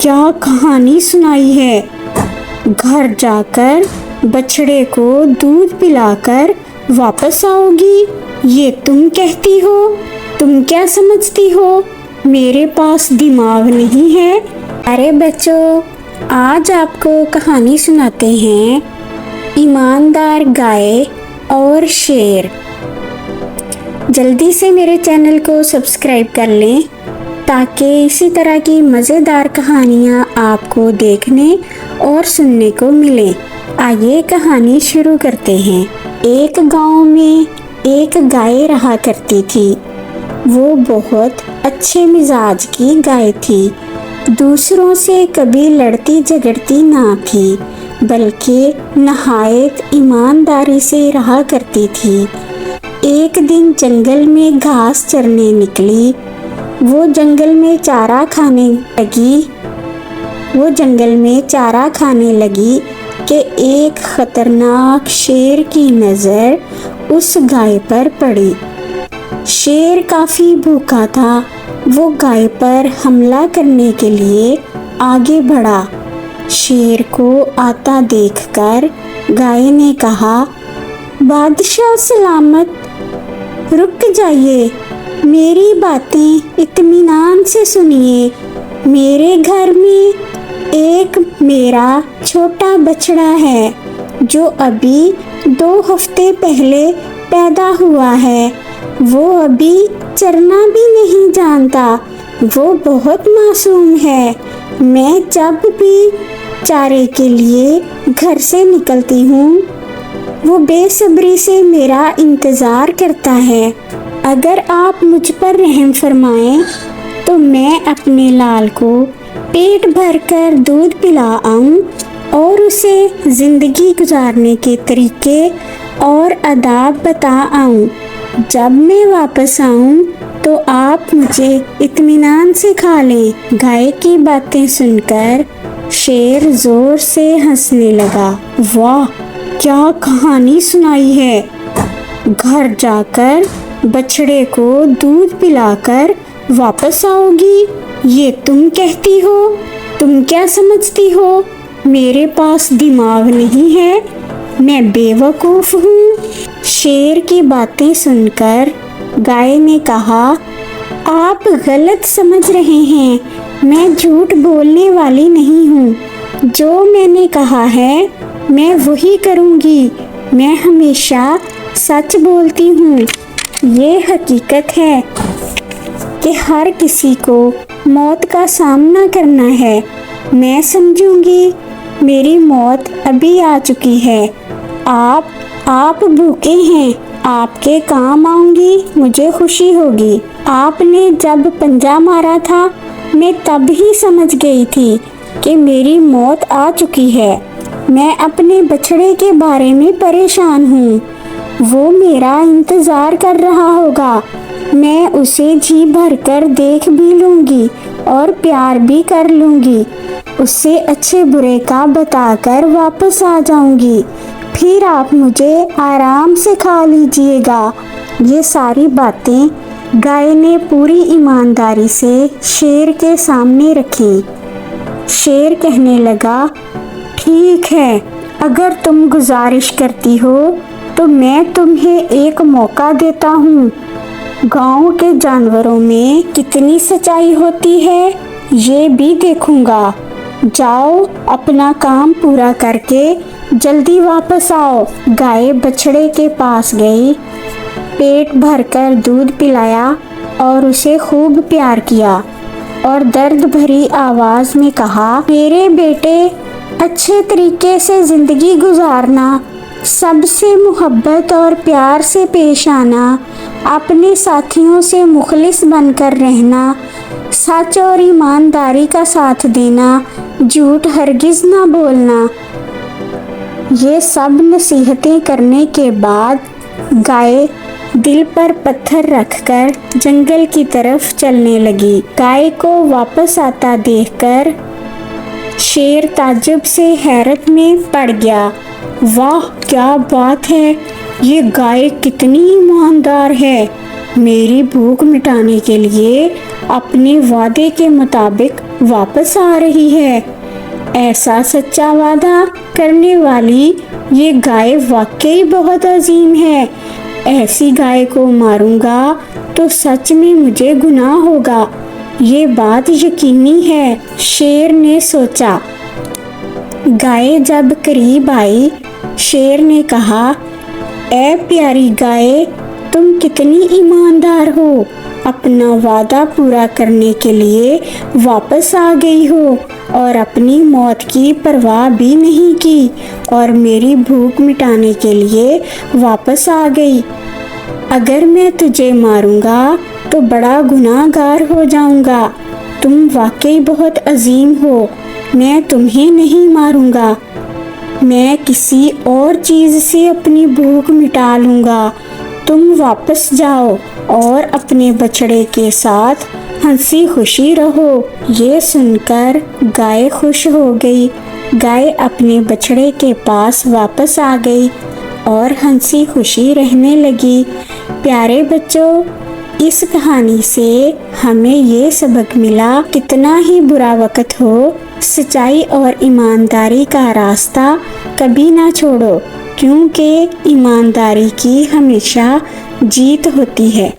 کیا کہانی سنائی ہے؟ گھر جا کر بچڑے کو دودھ پلا کر واپس آؤ گی، یہ تم کہتی ہو؟ تم کیا سمجھتی ہو میرے پاس دماغ نہیں ہے؟ ارے بچوں، آج آپ کو کہانی سناتے ہیں ایماندار گائے اور شیر۔ جلدی سے میرے چینل کو سبسکرائب کر لیں تاکہ اسی طرح کی مزیدار کہانیاں آپ کو دیکھنے اور سننے کو ملیں۔ آئیے کہانی شروع کرتے ہیں۔ ایک گاؤں میں ایک گائے رہا کرتی تھی۔ وہ بہت اچھے مزاج کی گائے تھی، دوسروں سے کبھی لڑتی جھگڑتی نہ تھی، بلکہ نہایت ایمانداری سے رہا کرتی تھی۔ ایک دن جنگل میں گھاس چرنے نکلی۔ وہ جنگل میں چارہ کھانے لگی کہ ایک خطرناک شیر کی نظر اس گائے پر پڑی۔ شیر کافی بھوکا تھا۔ وہ گائے پر حملہ کرنے کے لیے آگے بڑھا۔ شیر کو آتا دیکھ کر گائے نے کہا، بادشاہ سلامت، رک جائیے، میری باتیں اطمینان سے سنیے۔ میرے گھر میں ایک میرا چھوٹا بچڑا ہے جو ابھی 2 ہفتے پہلے پیدا ہوا ہے۔ وہ ابھی چرنا بھی نہیں جانتا، وہ بہت معصوم ہے۔ میں جب بھی چارے کے لیے گھر سے نکلتی ہوں، وہ بے صبری سے میرا انتظار کرتا ہے۔ اگر آپ مجھ پر رحم فرمائیں تو میں اپنے لال کو پیٹ بھر کر دودھ پلاؤں اور اسے زندگی گزارنے کے طریقے اور آداب بتاؤں۔ جب میں واپس آؤں تو آپ مجھے اطمینان سے کھا لیں۔ گائے کی باتیں سن کر شیر زور سے ہنسنے لگا۔ واہ، کیا کہانی سنائی ہے! گھر جا کر بچڑے کو دودھ پلا کر واپس آؤ گی، یہ تم کہتی ہو؟ تم کیا سمجھتی ہو میرے پاس دماغ نہیں ہے؟ میں بے وقوف ہوں۔ شیر کی باتیں سن کر گائے نے کہا، آپ غلط سمجھ رہے ہیں، میں جھوٹ بولنے والی نہیں ہوں۔ جو میں نے کہا ہے میں وہی کروں گی۔ میں ہمیشہ سچ بولتی ہوں۔ یہ حقیقت ہے کہ ہر کسی کو موت کا سامنا کرنا ہے۔ میں سمجھوں گی میری موت ابھی آ چکی ہے۔ آپ بھوکے ہیں، آپ کے کام آؤں گی، مجھے خوشی ہوگی۔ آپ نے جب پنجہ مارا تھا میں تب ہی سمجھ گئی تھی کہ میری موت آ چکی ہے۔ میں اپنے بچڑے کے بارے میں پریشان ہوں۔ وہ میرا انتظار کر رہا ہوگا۔ میں اسے جی بھر کر دیکھ بھی لوں گی اور پیار بھی کر لوں گی۔ اس سے اچھے برے کا بتا کر واپس آ جاؤں گی، پھر آپ مجھے آرام سے کھا لیجیے گا۔ یہ ساری باتیں گائے نے پوری ایمانداری سے شیر کے سامنے رکھی۔ شیر کہنے لگا، ٹھیک ہے، اگر تم گزارش کرتی ہو تو میں تمہیں ایک موقع دیتا ہوں۔ گاؤں کے جانوروں میں کتنی سچائی ہوتی ہے یہ بھی دیکھوں گا۔ جاؤ، اپنا کام پورا کر کے جلدی واپس آؤ۔ گائے بچڑے کے پاس گئی، پیٹ بھر کر دودھ پلایا اور اسے خوب پیار کیا اور درد بھری آواز میں کہا، میرے بیٹے، اچھے طریقے سے زندگی گزارنا، سب سے محبت اور پیار سے پیش آنا، اپنے ساتھیوں سے مخلص بن کر رہنا، سچ اور ایمانداری کا ساتھ دینا، جھوٹ ہرگز نہ بولنا۔ یہ سب نصیحتیں کرنے کے بعد گائے دل پر پتھر رکھ کر جنگل کی طرف چلنے لگی۔ گائے کو واپس آتا دیکھ کر شیر تعجب سے حیرت میں پڑ گیا۔ واہ، کیا بات ہے! یہ گائے کتنی ایماندار ہے۔ میری بھوک مٹانے کے لیے اپنے وعدے کے مطابق واپس آ رہی ہے۔ ایسا سچا وعدہ کرنے والی یہ گائے واقعی بہت عظیم ہے۔ ایسی گائے کو ماروں گا تو سچ میں مجھے گناہ ہوگا، یہ بات یقینی ہے، شیر نے سوچا۔ گائے جب قریب آئی، شیر نے کہا، اے پیاری گائے، تم کتنی ایماندار ہو، اپنا وعدہ پورا کرنے کے لیے واپس آ گئی ہو اور اپنی موت کی پرواہ بھی نہیں کی اور میری بھوک مٹانے کے لیے واپس آ گئی۔ اگر میں تجھے ماروں گا تو بڑا گناہ گار ہو جاؤں گا۔ تم واقعی بہت عظیم ہو، میں تمہیں نہیں ماروں گا، میں کسی اور چیز سے اپنی بھوک مٹا لوں گا۔ تم واپس جاؤ اور اپنے بچڑے کے ساتھ ہنسی خوشی رہو۔ یہ سن کر گائے خوش ہو گئی۔ گائے اپنے بچڑے کے پاس واپس آ گئی اور ہنسی خوشی رہنے لگی۔ پیارے بچوں، اس کہانی سے ہمیں یہ سبق ملا، کتنا ہی برا وقت ہو، سچائی اور ایمانداری کا راستہ کبھی نہ چھوڑو، کیونکہ ایمانداری کی ہمیشہ جیت ہوتی ہے۔